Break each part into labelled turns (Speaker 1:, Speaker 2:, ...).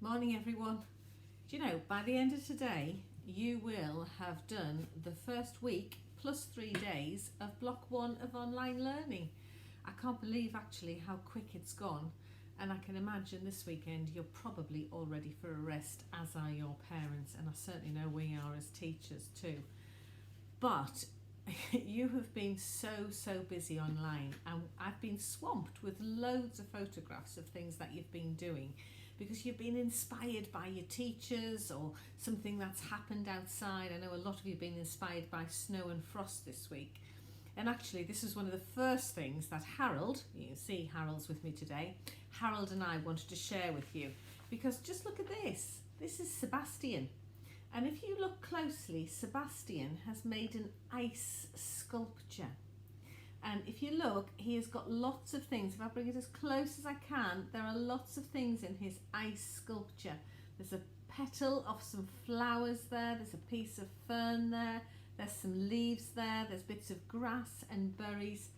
Speaker 1: Morning everyone. Do you know, by the end of today you will have done the first week plus 3 days of block 1 of online learning. I can't believe actually how quick it's gone, and I can imagine this weekend you're probably all ready for a rest, as are your parents, and I certainly know we are as teachers too. But you have been so busy online, and I've been swamped with loads of photographs of things that you've been doing because you've been inspired by your teachers or something that's happened outside. I know a lot of you have been inspired by snow and frost this week, and actually this is one of the first things that Harold, you can see Harold's with me today, Harold and I wanted to share with you, because just look at this. This is Sebastian. And if you look closely, Sebastian has made an ice sculpture. And if you look, he has got lots of things. If I bring it as close as I can, there are lots of things in his ice sculpture. There's a petal of some flowers there. There's a piece of fern there. There's some leaves there. There's bits of grass and berries.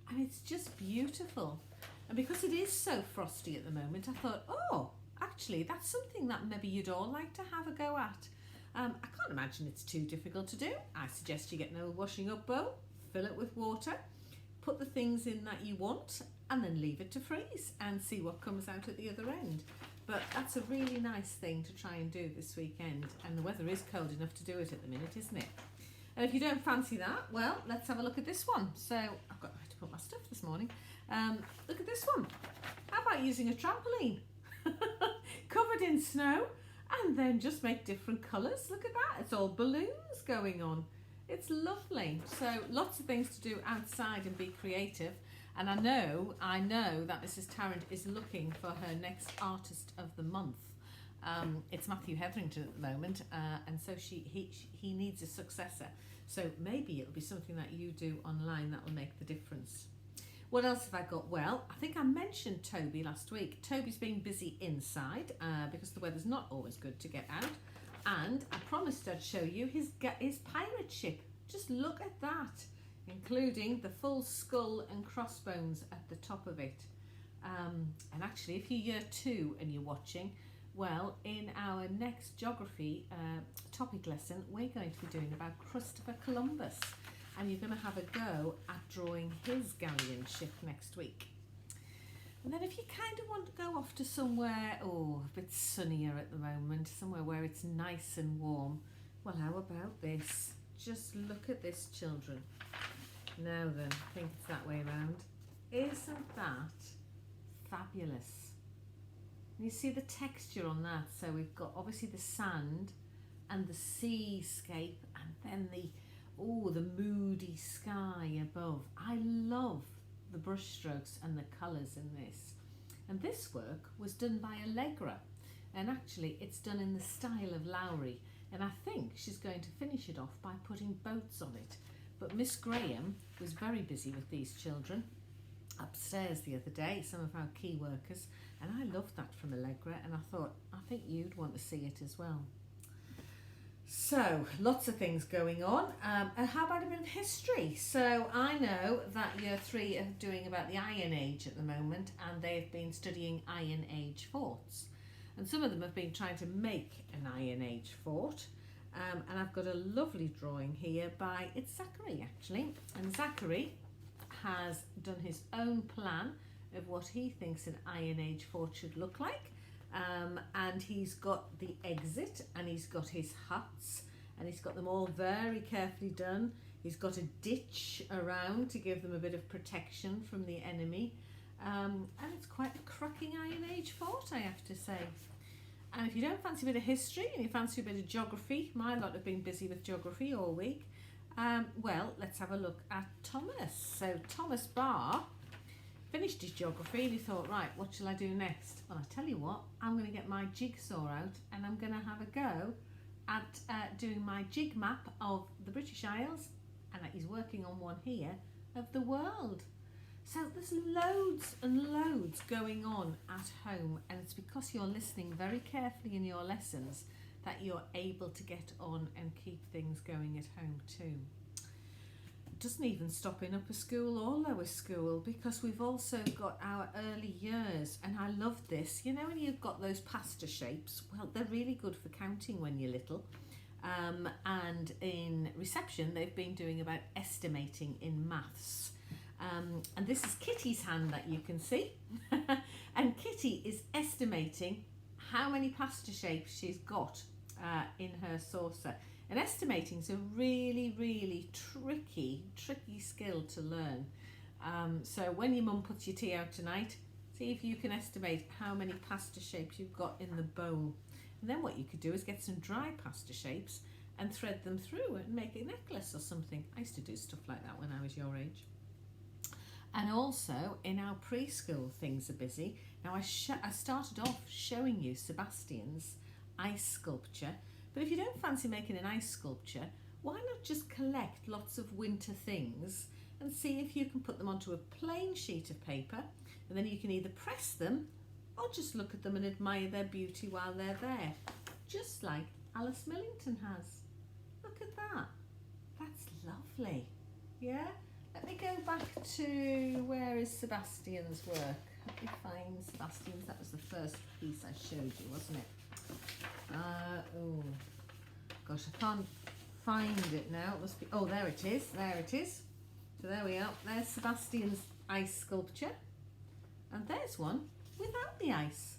Speaker 1: And it's just beautiful. And because it is so frosty at the moment, I thought, oh, actually, that's something that maybe you'd all like to have a go at. I can't imagine it's too difficult to do. I suggest you get an old washing up bowl, fill it with water, put the things in that you want, and then leave it to freeze and see what comes out at the other end. But that's a really nice thing to try and do this weekend, and the weather is cold enough to do it at the minute, isn't it? And if you don't fancy that, well, let's have a look at this one. So I've got to put my stuff this morning. Look at this one. How about using a trampoline covered in snow? And then just make different colours. Look at that, it's all balloons going on. It's lovely. So lots of things to do outside and be creative. And I know that Mrs Tarrant is looking for her next artist of the month. It's Matthew Hetherington at the moment, and so he needs a successor. So maybe it'll be something that you do online that will make the difference. What else have I got? Well, I think I mentioned Toby last week. Toby's been busy inside because the weather's not always good to get out. And I promised I'd show you his pirate ship. Just look at that, including the full skull and crossbones at the top of it. And actually, if you're year 2 and you're watching, well, in our next geography topic lesson, we're going to be doing about Christopher Columbus. And you're going to have a go at drawing his galleon ship next week. And then if you kind of want to go off to somewhere, a bit sunnier at the moment, somewhere where it's nice and warm, well, how about this? Just look at this, children. Now then, I think it's that way around. Isn't that fabulous? And you see the texture on that. So we've got obviously the sand and the seascape, and then the moody sky above. I love the brush strokes and the colours in this. And this work was done by Allegra, and actually it's done in the style of Lowry, and I think she's going to finish it off by putting boats on it. But Miss Graham was very busy with these children upstairs the other day, some of our key workers, and I loved that from Allegra, and I thought, I think you'd want to see it as well. So, lots of things going on. And how about a bit of history? So, I know that year 3 are doing about the Iron Age at the moment, and they've been studying Iron Age forts. And some of them have been trying to make an Iron Age fort. And I've got a lovely drawing here by, it's Zachary actually. And Zachary has done his own plan of what he thinks an Iron Age fort should look like. And he's got the exit, and he's got his huts, and he's got them all very carefully done. He's got a ditch around to give them a bit of protection from the enemy, and it's quite a cracking Iron Age fort, I have to say. And if you don't fancy a bit of history and you fancy a bit of geography, my lot have been busy with geography all week, well, let's have a look at Thomas. So Thomas Barr finished his geography and he thought, right, what shall I do next? Well, I tell you what, I'm going to get my jigsaw out and I'm going to have a go at doing my jig map of the British Isles, and he's working on one here of the world. So there's loads and loads going on at home, and it's because you're listening very carefully in your lessons that you're able to get on and keep things going at home too. doesn't even stop in upper school or lower school, because we've also got our early years. And I love this. You know, when you've got those pasta shapes, well, they're really good for counting when you're little. And in reception, they've been doing about estimating in maths. And this is Kitty's hand that you can see. And Kitty is estimating how many pasta shapes she's got in her saucer. And estimating is a really, really tricky skill to learn. So when your mum puts your tea out tonight, see if you can estimate how many pasta shapes you've got in the bowl. And then what you could do is get some dry pasta shapes and thread them through and make a necklace or something. I used to do stuff like that when I was your age. And also in our preschool, things are busy. Now I started off showing you Sebastian's ice sculpture, but if you don't fancy making an ice sculpture, why not just collect lots of winter things and see if you can put them onto a plain sheet of paper, and then you can either press them or just look at them and admire their beauty while they're there, just like Alice Millington has. Look at that. That's lovely. Yeah? Let me go back to, where is Sebastian's work? Let me find Sebastian's. That was the first piece I showed you, wasn't it? Oh, gosh, I can't find it now. It must be, oh, there it is. There it is. So there we are. There's Sebastian's ice sculpture. And there's one without the ice.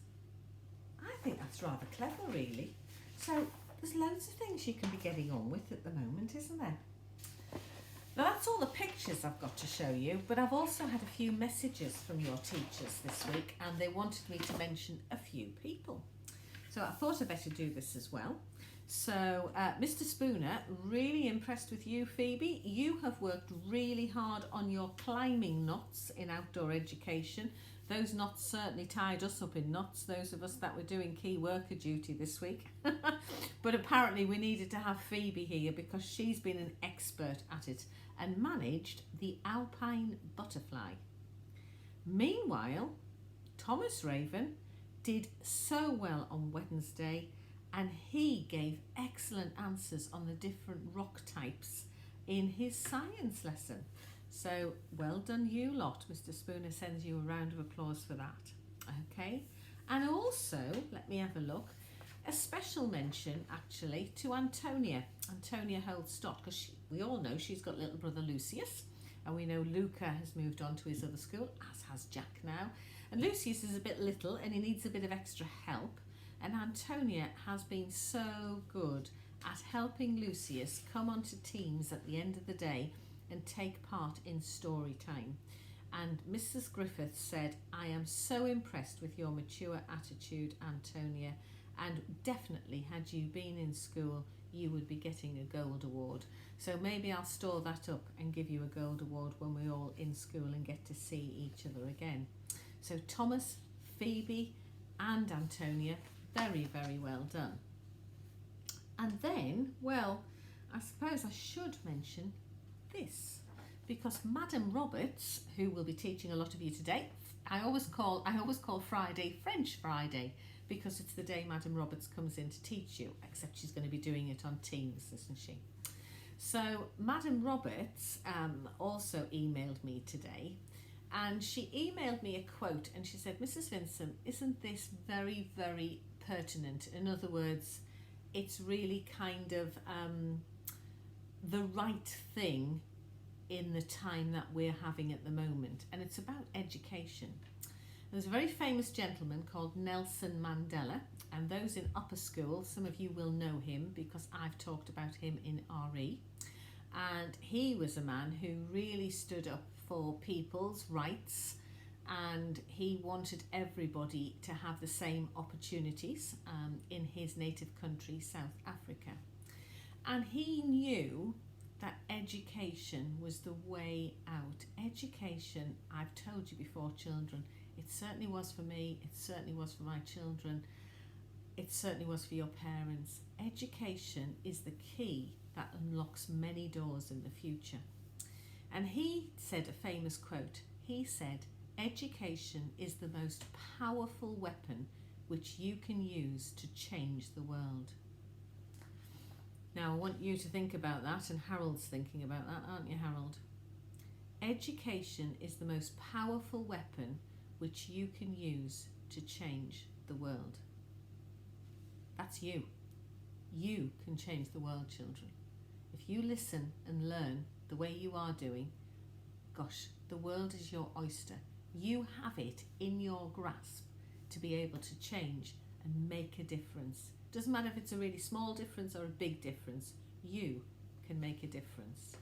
Speaker 1: I think that's rather clever, really. So there's loads of things you can be getting on with at the moment, isn't there? Now that's all the pictures I've got to show you, but I've also had a few messages from your teachers this week, and they wanted me to mention a few people. So I thought I'd better do this as well. So Mr. Spooner, really impressed with you, Phoebe. You have worked really hard on your climbing knots in outdoor education. Those knots certainly tied us up in knots, those of us that were doing key worker duty this week. But apparently we needed to have Phoebe here because she's been an expert at it and managed the alpine butterfly. Meanwhile, Thomas Raven did so well on Wednesday, and he gave excellent answers on the different rock types in his science lesson. So well done you lot. Mr. Spooner sends you a round of applause for that. Okay, and also let me have a look. A special mention actually to Antonia Holdstock, because we all know she's got little brother Lucius, and we know Luca has moved on to his other school, as has Jack now. And Lucius is a bit little and he needs a bit of extra help, and Antonia has been so good at helping Lucius come onto teams at the end of the day and take part in story time. And Mrs. Griffith said, I am so impressed with your mature attitude, Antonia, and definitely had you been in school you would be getting a gold award. So maybe I'll store that up and give you a gold award when we're all in school and get to see each other again. So Thomas, Phoebe and Antonia, very, very well done. And then, well, I suppose I should mention this, because Madam Roberts, who will be teaching a lot of you today, I always call Friday French Friday, because it's the day Madam Roberts comes in to teach you, except she's going to be doing it on Teams, isn't she? So Madam Roberts also emailed me today, and she emailed me a quote, and she said, Mrs. Vinsome, isn't this very, very pertinent? In other words, it's really kind of the right thing in the time that we're having at the moment, and it's about education. There's a very famous gentleman called Nelson Mandela, and those in upper school, some of you will know him because I've talked about him in RE, and he was a man who really stood up for people's rights, and he wanted everybody to have the same opportunities in his native country, South Africa. And he knew that education was the way out. Education, I've told you before, children, it certainly was for me, it certainly was for my children, it certainly was for your parents. Education is the key that unlocks many doors in the future. And he said a famous quote. He said, education is the most powerful weapon which you can use to change the world. Now I want you to think about that, and Harold's thinking about that, aren't you, Harold? Education is the most powerful weapon which you can use to change the world. That's you. You can change the world, children. If you listen and learn the way you are doing, gosh, the world is your oyster. You have it in your grasp to be able to change and make a difference. Doesn't matter if it's a really small difference or a big difference, you can make a difference.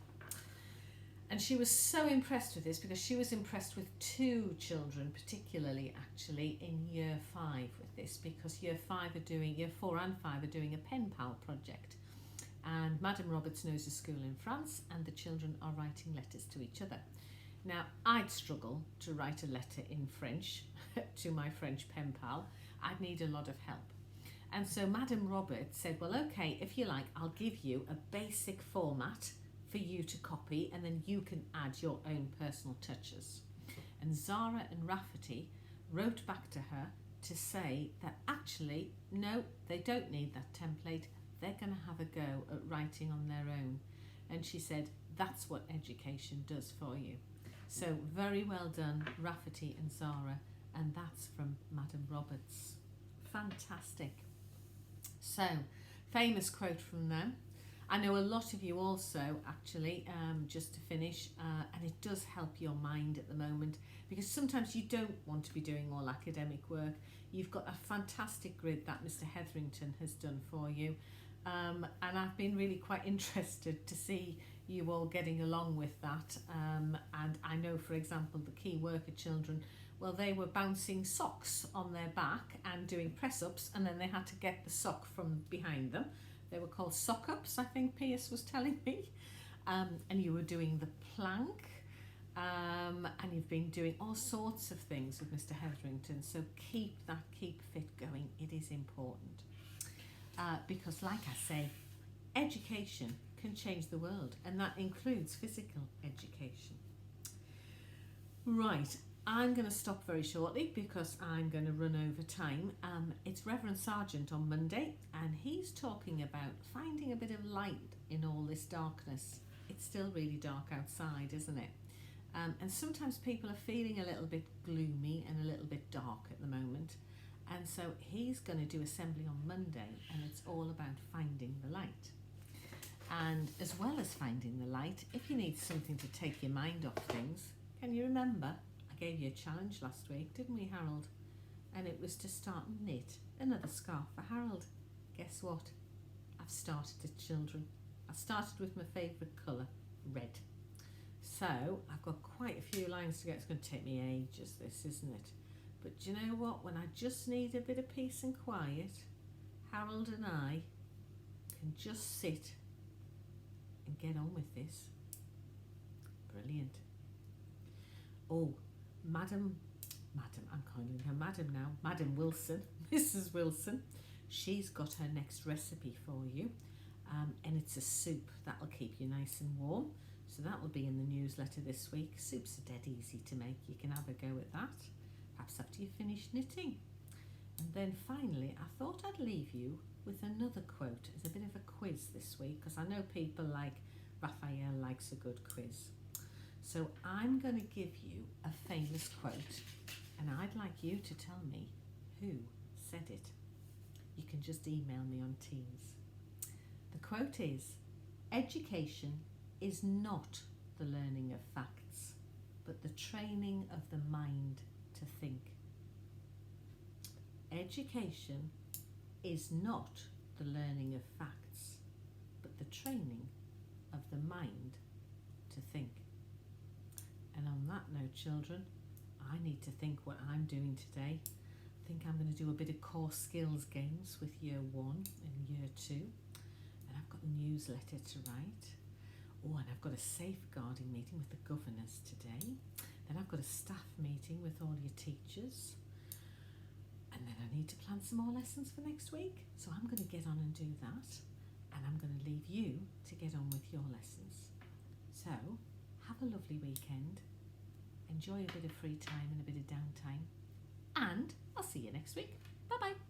Speaker 1: And she was so impressed with this because she was impressed with 2 children, particularly actually in year 5 with this, because year 4 and 5 are doing a pen pal project. And Madame Roberts knows a school in France and the children are writing letters to each other. Now, I'd struggle to write a letter in French to my French pen pal. I'd need a lot of help. And so Madame Roberts said, well, okay, if you like, I'll give you a basic format for you to copy and then you can add your own personal touches. And Zara and Rafferty wrote back to her to say that actually, no, they don't need that template. They're going to have a go at writing on their own. And she said, that's what education does for you. So very well done, Rafferty and Zara. And that's from Madame Roberts. Fantastic. So, famous quote from them. I know a lot of you also, actually, just to finish, and it does help your mind at the moment, because sometimes you don't want to be doing all academic work. You've got a fantastic grid that Mr. Hetherington has done for you, and I've been really quite interested to see you all getting along with that. And I know, for example, the key worker children, well, they were bouncing socks on their back and doing press-ups, and then they had to get the sock from behind them. They were called sock-ups, I think Pierce was telling me. And you were doing the plank, and you've been doing all sorts of things with Mr. Hetherington. So keep fit going. It is important. Because, like I say, education can change the world, and that includes physical education. Right. I'm going to stop very shortly because I'm going to run over time. It's Reverend Sargent on Monday, and he's talking about finding a bit of light in all this darkness. It's still really dark outside, isn't it? And sometimes people are feeling a little bit gloomy and a little bit dark at the moment. And so he's going to do assembly on Monday, and it's all about finding the light. And as well as finding the light, if you need something to take your mind off things, can you remember? Gave you a challenge last week, didn't we, Harold? And it was to start and knit another scarf for Harold. Guess what? I've started it, children. I started with my favourite colour, red. So I've got quite a few lines to get. It's going to take me ages, this, isn't it? But do you know what? When I just need a bit of peace and quiet, Harold and I can just sit and get on with this. Brilliant. Oh, Madam, I'm calling her Madam now, Madam Wilson, Mrs. Wilson, she's got her next recipe for you, and it's a soup that'll keep you nice and warm, so that will be in the newsletter this week. Soups are dead easy to make, you can have a go at that, perhaps after you finish knitting. And then finally, I thought I'd leave you with another quote as a bit of a quiz this week, because I know people like Raphael likes a good quiz. So I'm going to give you a famous quote, and I'd like you to tell me who said it. You can just email me on Teams. The quote is, education is not the learning of facts, but the training of the mind to think. Education is not the learning of facts, but the training of the mind to think. And on that note, children, I need to think what I'm doing today. I think I'm going to do a bit of core skills games with year 1 and year 2. And I've got a newsletter to write. Oh, and I've got a safeguarding meeting with the governors today. Then I've got a staff meeting with all your teachers. And then I need to plan some more lessons for next week. So I'm going to get on and do that. And I'm going to leave you to get on with your lessons. So, have a lovely weekend. Enjoy a bit of free time and a bit of downtime. And I'll see you next week. Bye-bye.